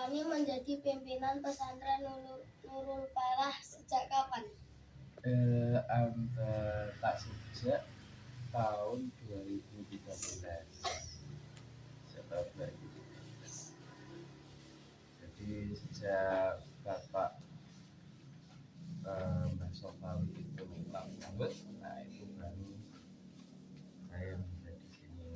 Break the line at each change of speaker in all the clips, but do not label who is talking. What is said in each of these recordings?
Fani menjadi pimpinan pesantren Nurul Falah sejak kapan?
Tak sejak tahun 2013. Sejak tahun 2013. Jadi sejak Bapak Mbah Sofawi itu lanjut, nah itu baru saya bisa di sini.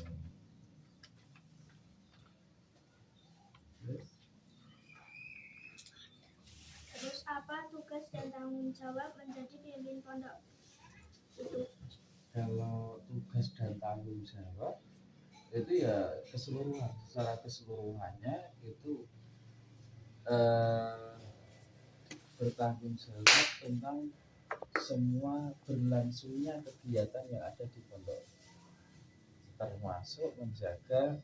Terus apa tugas dan tanggung jawab menjadi pemimpin pondok itu?
Kalau tugas dan tanggung jawab itu ya keseluruhan, secara keseluruhannya itu bertanggung jawab tentang semua berlangsungnya kegiatan yang ada di pondok, termasuk menjaga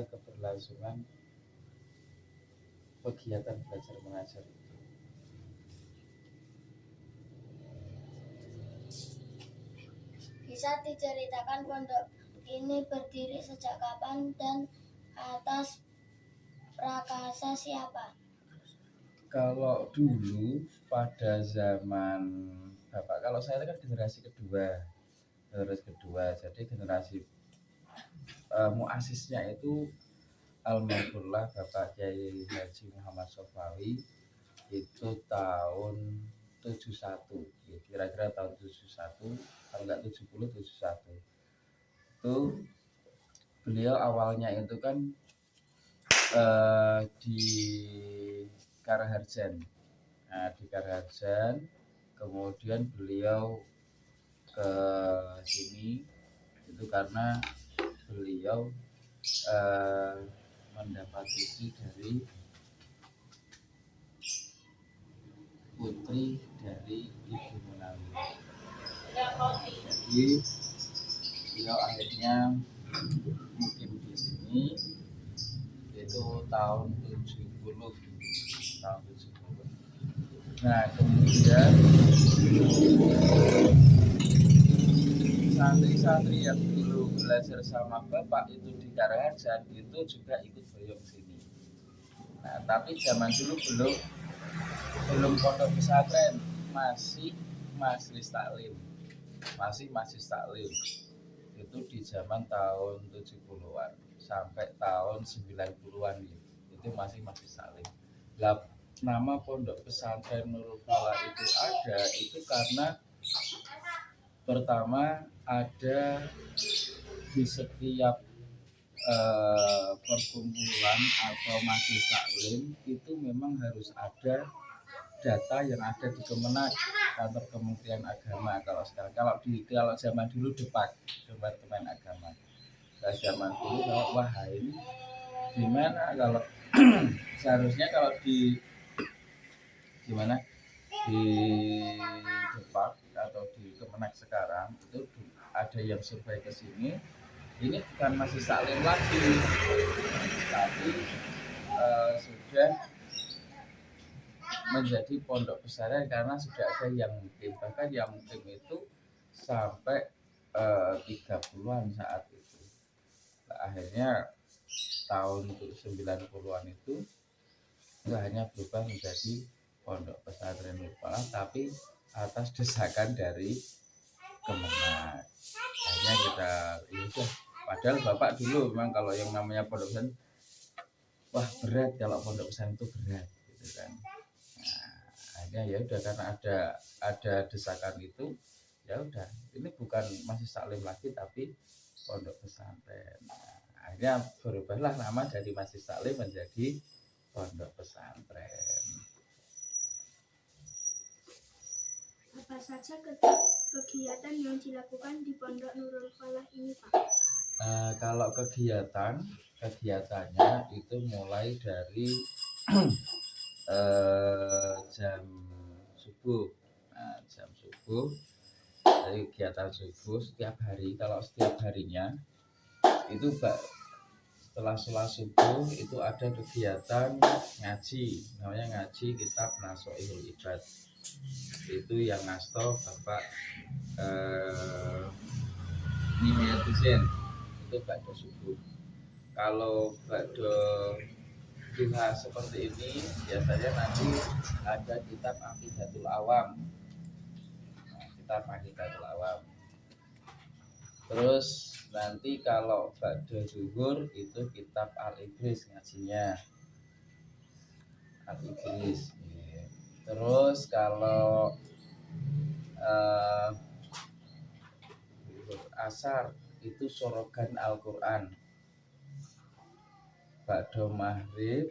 keberlangsungan kegiatan belajar mengajar itu.
Bisa diceritakan pondok ini berdiri sejak kapan dan atas prakasa siapa?
Kalau dulu pada zaman Bapak, kalau saya kan generasi kedua, jadi generasi muasisnya itu almarhumlah Bapak Kiai Haji Muhammad Sofawi itu tahun 71, ya, kira-kira tahun 71, kalau nggak 70, 71. Itu beliau awalnya itu kan di Karaharjan. Nah, di Karaharjan kemudian beliau ke sini itu karena beliau mendapat istri dari putri dari Ibu Munawi. Jadi beliau akhirnya mungkin di sini itu tahun 70. Nah, kemudian santri-santri yang dulu belajar sama Bapak itu di Karaharjan itu juga ikut boyong sini. Nah, tapi zaman dulu belum pondok pesantren, masih taklim. Masih taklim. Itu di zaman tahun 70-an sampai tahun 90-an itu masih taklim. Nama pondok pesantren Nurul Falah itu ada itu karena pertama ada di setiap perkumpulan atau majelis taklim itu memang harus ada data yang ada di Kemenak, kantor Kementerian Agama. Kalau sekarang, kalau zaman dulu Departemen Agama. Nah, zaman dulu kalau wah ini gimana kalau seharusnya kalau di gimana di Depart atau di Kemenak sekarang itu ada yang survei ke sini, ini bukan masih taklim lagi, tapi sudah menjadi pondok pesantren karena sudah ada yang mukim, bahkan yang mukim itu sampai 30-an saat itu. Nah, akhirnya tahun 90-an itu hanya berubah menjadi pondok pesantren Nurul Falah, tapi atas desakan dari Kemenak. Akhirnya kita padahal Bapak dulu memang kalau yang namanya pondok pesantren, wah berat, kalau pondok pesantren itu berat gitu kan. Nah, ya udah karena ada desakan itu, ya udah ini bukan masih taklim lagi tapi pondok pesantren. Nah, akhirnya berubahlah nama dari masih taklim menjadi pondok pesantren.
Apa saja kegiatan yang dilakukan di Pondok Nurul Falah ini, Pak?
Kalau kegiatannya itu mulai dari jam subuh. Nah, jam subuh, dari kegiatan subuh setiap hari. Kalau setiap harinya itu setelah sholat subuh itu ada kegiatan ngaji, namanya ngaji kitab Nasoihul Ibad. Itu yang ngasto Bapak Nimiyatusin. itu ba'da subuh. Kalau ba'da duha seperti ini biasanya nanti ada kitab Aqidatul Awam. Nah, kitab Aqidatul Awam. Terus nanti kalau ba'da zuhur itu kitab Al-Ibris ngajinya. Al-Ibris. Terus kalau asar itu sorogan Al-Quran. Ba'da maghrib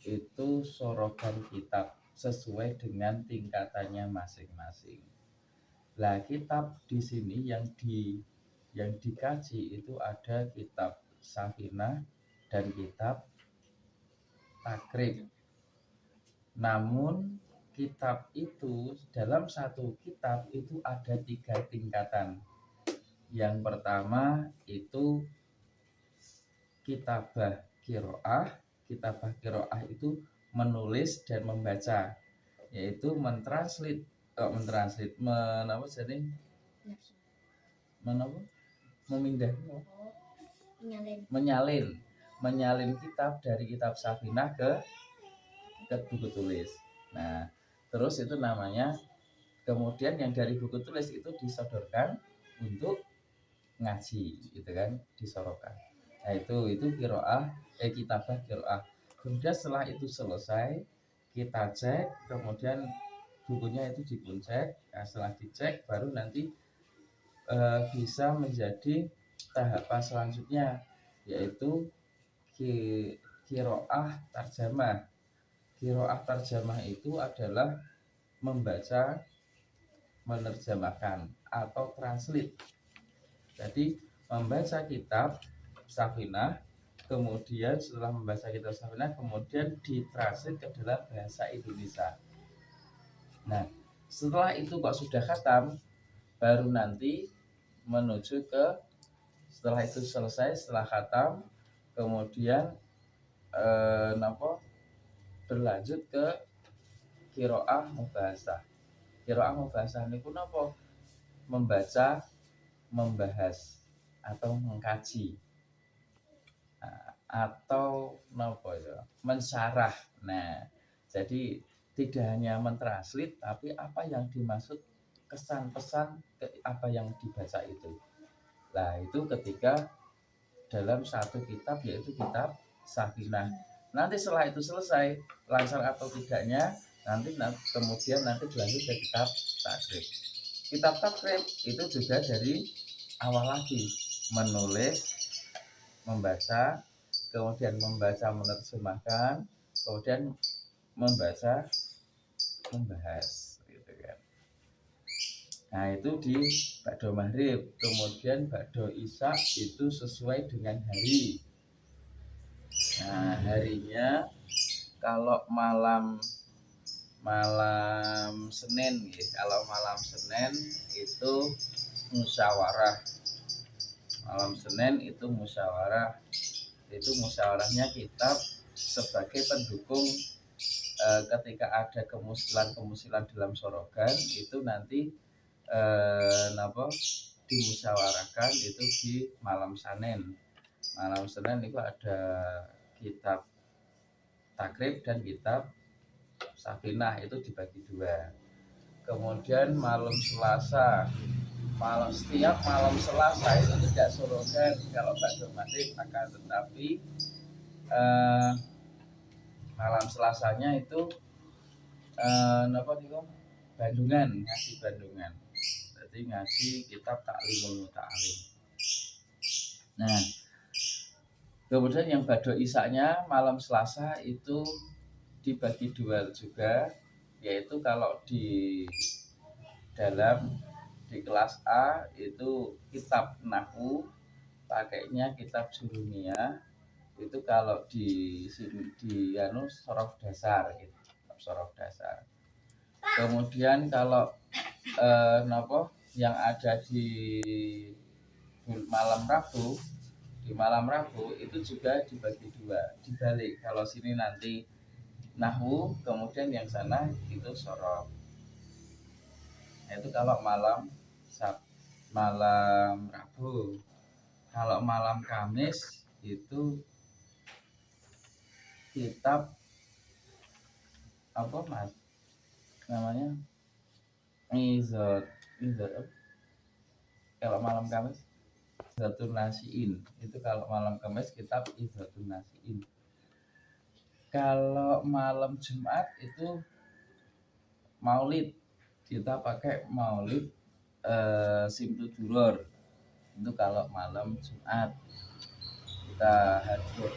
itu sorogan kitab sesuai dengan tingkatannya masing-masing. Lah kitab di sini yang dikaji itu ada kitab Safinah dan kitab Takrib. Namun kitab itu dalam satu kitab itu ada 3 tingkatan. Yang pertama itu kitabah qiraah. Kitabah qiraah itu menulis dan membaca, yaitu menyalin kitab dari kitab Safinah ke buku tulis. Nah, terus itu namanya, kemudian yang dari buku tulis itu disodorkan untuk ngaji, gitu kan, disorokan. Nah, itu qiraah, kitabah qiraah. Kemudian setelah itu selesai, kita cek, kemudian bukunya itu dicek. Nah, setelah dicek baru nanti bisa menjadi tahapan selanjutnya, yaitu qiraah tarjamah. Qiraah tarjamah itu adalah membaca, menerjemahkan atau translate. Jadi membaca kitab Safinah, kemudian setelah membaca kitab Safinah kemudian ditranslate ke dalam bahasa Indonesia. Nah, setelah itu kok sudah khatam, baru nanti menuju ke, setelah itu selesai, setelah khatam, kemudian berlanjut ke qiraah mubahasah. Qiraah mubahasah niku napa? Membaca, membahas atau mengkaji, atau mensyarah. Nah, jadi tidak hanya mentranslate, tapi apa yang dimaksud, kesan pesan apa yang dibaca itu. Nah, itu ketika dalam satu kitab, yaitu kitab Safinah. Nanti setelah itu selesai, lancar atau tidaknya, kemudian dilanjut ke kitab Takrib. Kitab Takrib itu juga dari awal lagi, menulis, membaca, kemudian membaca, menerjemahkan, kemudian membaca, membahas, gitu kan. Nah, itu di ba'da maghrib. Kemudian ba'da isya itu sesuai dengan hari. Nah, harinya kalau malam Senin, kalau malam Senin itu musyawarah. Malam Senin itu musyawarah. Itu musyawarahnya kitab sebagai pendukung ketika ada kemusilan dalam sorogan, itu nanti dimusyawarahkan itu di malam Senin. Malam Senin itu ada kitab Takrib dan kitab Safinah, itu dibagi 2. Kemudian malam Selasa, setiap malam Selasa itu tidak sorogan kalau ba'da maghrib, akan tetapi malam Selasanya itu Bandungan, ngaji Bandungan. Jadi ngaji kitab Ta'limul Muta'alim. Nah, kemudian yang ba'da isya-nya malam Selasa itu dibagi 2 juga, yaitu kalau di kelas A itu kitab Nahwu, pakainya kitab Jurumiyah. Itu kalau di sorof dasar, gitu, sorof dasar. Kemudian kalau yang ada di malam Rabu itu juga dibagi 2, dibalik. Kalau sini nanti Nahwu, kemudian yang sana itu sorof. Nah, itu kalau malam Rabu. Kalau malam Kamis itu kitab apa mas namanya izot izot apa? Kalau malam Kamis Izotun Nasiin itu kalau malam Kamis kitab Izotun Nasiin. Kalau malam Jumat itu Maulid, kita pakai Maulid Simtuduror. Itu kalau malam Jumat kita hadir.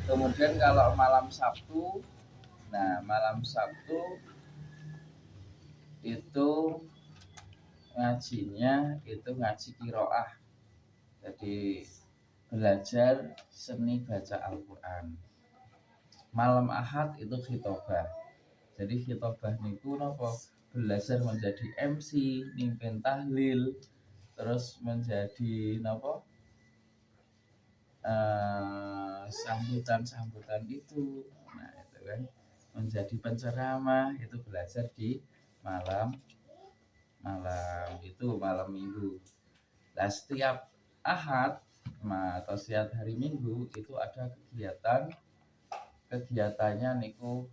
Kemudian kalau malam Sabtu, nah malam Sabtu itu ngajinya itu ngaji kiroah. Jadi belajar seni baca Al-Quran. Malam Ahad itu khitobah. Jadi khitobah niku napa belajar menjadi MC, mimpin tahlil, terus menjadi napa sambutan itu. Nah, itu kan menjadi penceramah itu belajar di malam itu malam Minggu. Nah, setiap Ahad atau setiap hari Minggu itu ada kegiatannya niku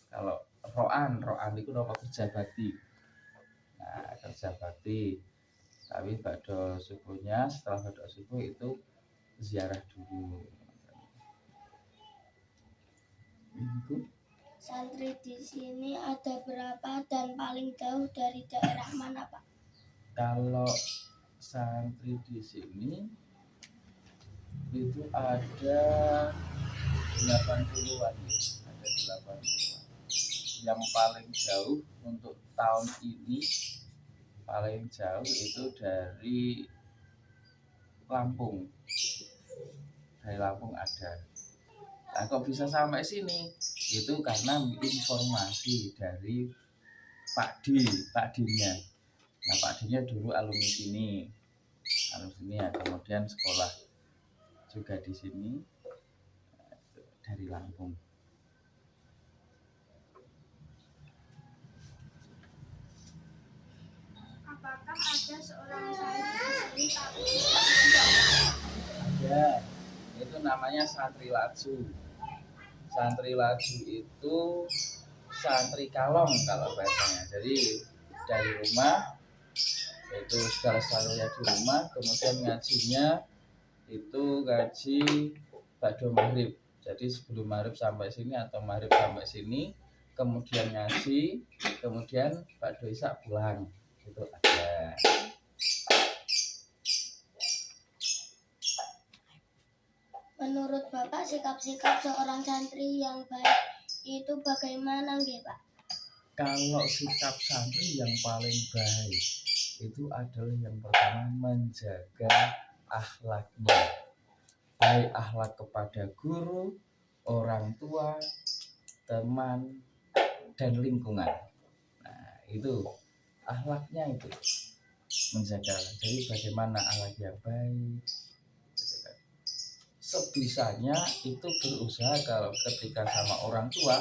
kalau roan itu apa kerja bakti. Nah, kerja bakti. Tapi pada subuhnya setelah pada subuh itu ziarah dulu. Minggu.
Santri di sini ada berapa dan paling jauh dari daerah mana, Pak?
Kalau santri di sini itu ada 80-an, ada 80-an. Yang paling jauh untuk tahun ini paling jauh itu dari Lampung. Dari Lampung ada. Nah, kok bisa sampai sini? Itu karena informasi dari Pak Dinya. Nah, Pak Dinya dulu alumni sini ya, kemudian sekolah juga di sini dari Lampung.
Apakah ada seorang santri di sini tapi tidak mondok?
Ada, itu namanya santri laju. Santri laju itu santri kalong kalau bahasanya. Jadi dari rumah itu segala sesuatunya di rumah, kemudian ngajinya itu ngaji ba'da maghrib. Jadi sebelum maghrib sampai sini atau maghrib sampai sini, kemudian ngaji, kemudian ba'da isya pulang. Itu ada.
Menurut Bapak, sikap-sikap seorang santri yang baik itu bagaimana, nggih, Pak?
Kalau sikap santri yang paling baik itu adalah yang pertama menjaga akhlaknya, baik akhlak kepada guru, orang tua, teman, dan lingkungan. Nah, itu akhlaknya itu menjaga. Jadi bagaimana akhlak yang baik, sebisanya itu berusaha kalau ketika sama orang tua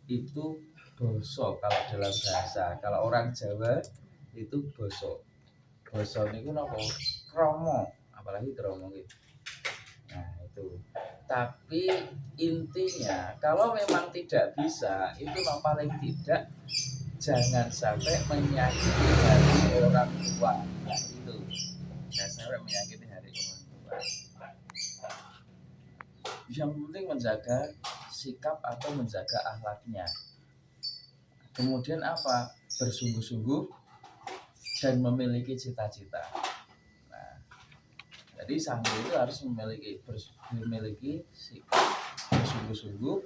itu boso kalau dalam bahasa. Kalau orang Jawa itu boso niku napa kromo, apalagi kromo gitu. Nah itu. Tapi intinya kalau memang tidak bisa itu paling tidak jangan sampai menyakiti hati orang tua. Nah itu jangan sampai menyakiti hati orang tua. Yang penting menjaga sikap atau menjaga akhlaknya. Kemudian apa? Bersungguh-sungguh dan memiliki cita-cita. Nah, jadi santri itu harus memiliki sikap bersungguh-sungguh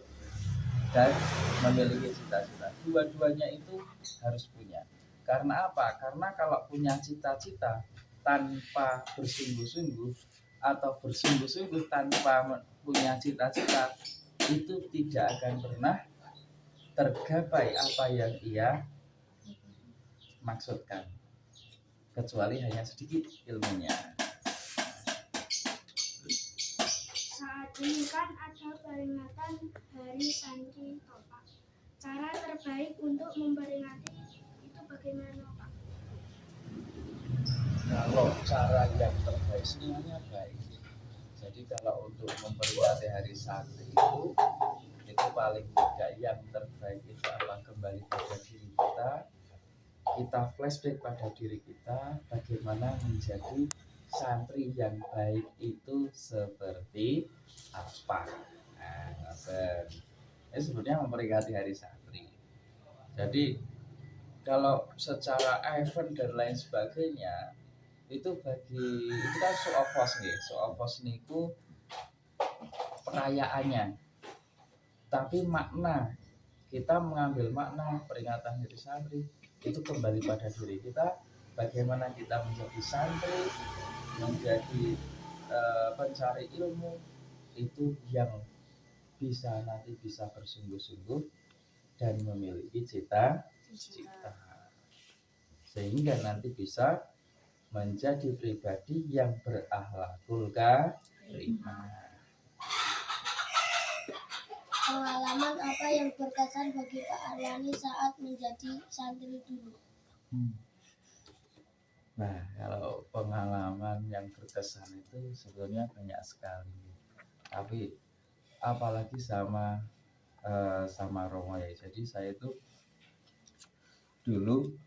dan memiliki cita-cita. Dua-duanya itu harus punya. Karena apa? Karena kalau punya cita-cita tanpa bersungguh-sungguh atau bersungguh-sungguh tanpa punya cita-cita itu tidak akan pernah tergapai apa yang ia maksudkan, kecuali hanya sedikit ilmunya.
Saat ini kan ada peringatan Hari Santri Pak. Cara terbaik untuk memperingati itu bagaimana, Pak?
Kalau cara yang terbaik semuanya baik. Jadi kalau untuk memperingati hari santri itu paling tidak yang terbaik itu apa, kembali pada diri kita flashback pada diri kita, bagaimana menjadi santri yang baik itu seperti apa. Nah, ini sebenarnya memperingati hari santri. Jadi kalau secara event dan lain sebagainya itu kan show of force niku perayaannya, tapi makna kita mengambil makna peringatan hari santri itu kembali pada diri kita, bagaimana kita menjadi santri, menjadi pencari ilmu itu yang nanti bisa bersungguh-sungguh dan memiliki cita-cita, sehingga nanti bisa menjadi pribadi yang berakhlakul karimah.
Pengalaman apa yang berkesan bagi Pak Arwani saat menjadi santri dulu?
Nah, kalau pengalaman yang berkesan itu sebenarnya banyak sekali. Tapi apalagi sama Romo ya. Jadi saya itu dulu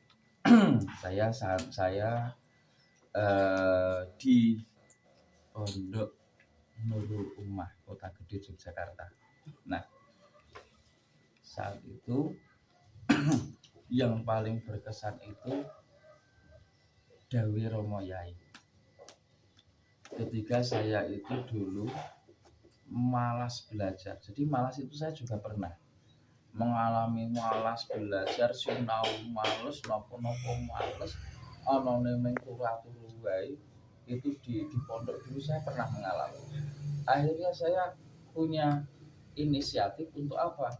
saya di Pondok Nurul Ummah, Kota Gede, Yogyakarta. Nah, saat itu yang paling berkesan itu Dawi Romo Yai. Ketika saya itu dulu malas belajar. Jadi malas itu saya juga pernah mengalami malas belajar, sinau males, nopo-nopo males, ana nemeng turu wae. Itu di pondok dulu saya pernah mengalami. Akhirnya saya punya inisiatif untuk apa?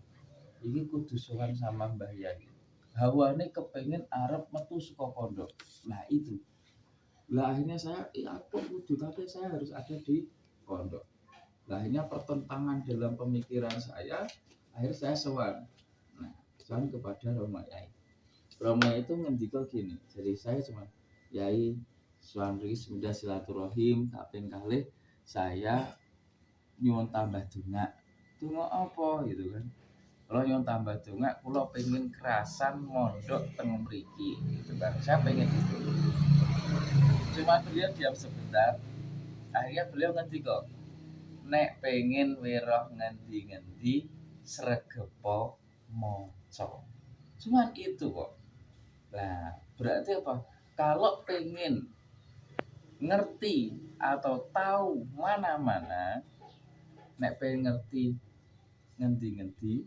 Ini kudu sowan sama Mbah Yai. Hawane kepengen arep metu saka pondok. Nah itu. Lah akhirnya saya aku kudu, tapi saya harus ada di pondok. Lah akhirnya pertentangan dalam pemikiran saya, akhirnya saya sowan. Nah, sowan kepada Romo Yai. Romo itu ngendika gini. Jadi saya cuma Yai sowan mriki semoga silaturahim kaping kalih saya nyuwun tambah donga. Donga apa gitu kan? Kalau nyuwun tambah donga, kula pengen kerasan mondok teng mriki gitu kan. Saya pengen itu. Cuma beliau diam sebentar. Akhirnya beliau ngendika, nek pengen weroh ngendi-ngendi sregepo maca. Cuman itu kok. Nah, berarti apa? Kalau pengen ngerti atau tahu mana-mana, nek pengen ngerti ngendi-ngendi,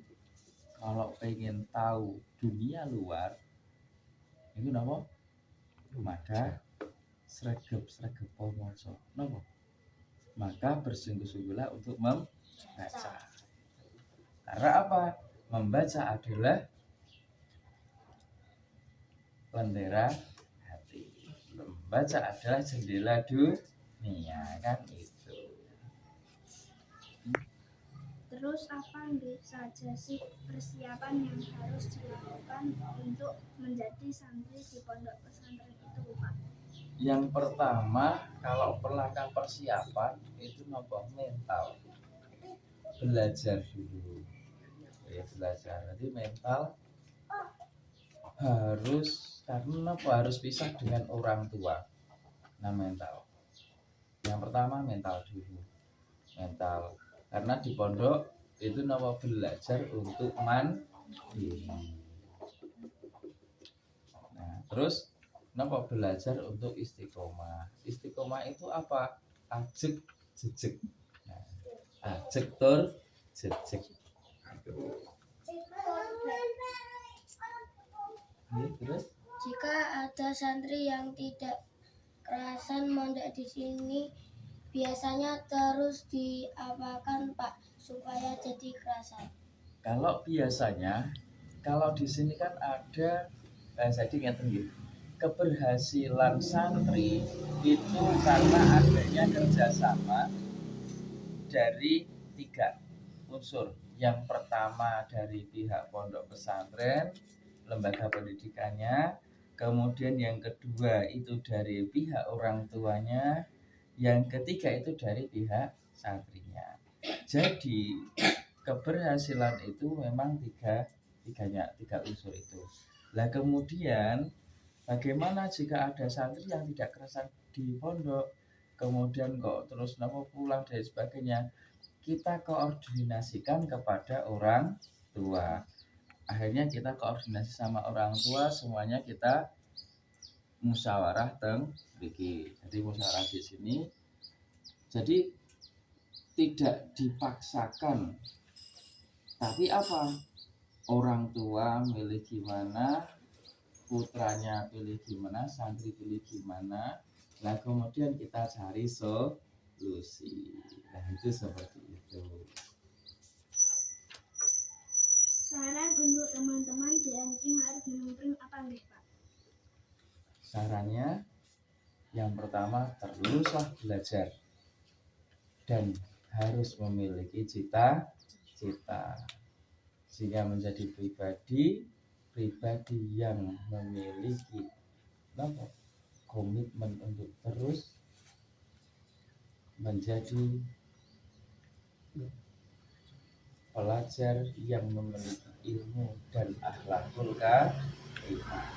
kalau pengen tahu dunia luar, itu napa? Maka sregep-sregepo maca. Napa? Maka bersungguh-sungguhlah untuk membaca. Karena apa? Membaca adalah lentera hati. Membaca adalah jendela dunia, kan itu.
Terus apa saja sih persiapan yang harus dilakukan untuk menjadi santri di pondok pesantren itu, Pak?
Yang pertama, kalau langkah persiapan itu nopo mental. Belajar dulu. Ya belajar. Jadi mental harus pisah dengan orang tua. Nah, mental. Yang pertama mental dulu. Mental. Karena di pondok itu nopo belajar untuk mandiri. Nah, terus nopo belajar untuk istiqomah. Istiqomah itu apa? Ajek jejek. Nah, ajek tur jejek. Terus
Jika ada santri yang tidak kerasan mondok di sini, biasanya terus diapakan Pak supaya jadi kerasan?
kalau biasanya, kalau di sini kan ada jadi ngeten nggih. Keberhasilan santri itu karena adanya kerjasama dari 3 unsur. Yang pertama dari pihak pondok pesantren, lembaga pendidikannya, kemudian yang kedua itu dari pihak orang tuanya, yang ketiga itu dari pihak santrinya. Jadi keberhasilan itu memang tiga unsur itu. Nah kemudian bagaimana jika ada santri yang tidak kerasan di pondok, kemudian kok terus pulang dan sebagainya, kita koordinasikan kepada orang tua. Akhirnya kita koordinasi sama orang tua, semuanya kita musyawarah teng mriki. Jadi musyawarah di sini. Jadi tidak dipaksakan. Tapi apa? Orang tua milih gimana, putranya pilih gimana, santri pilih gimana. Nah kemudian kita cari solusi. Nah itu seperti itu.
Saran untuk teman-teman di MI Ma'ruf Munkar apa nggih, Pak?
Sarannya yang pertama teruslah belajar dan harus memiliki cita-cita sehingga menjadi pribadi yang memiliki komitmen untuk terus menjadi pelajar yang memiliki ilmu dan akhlakul karimah.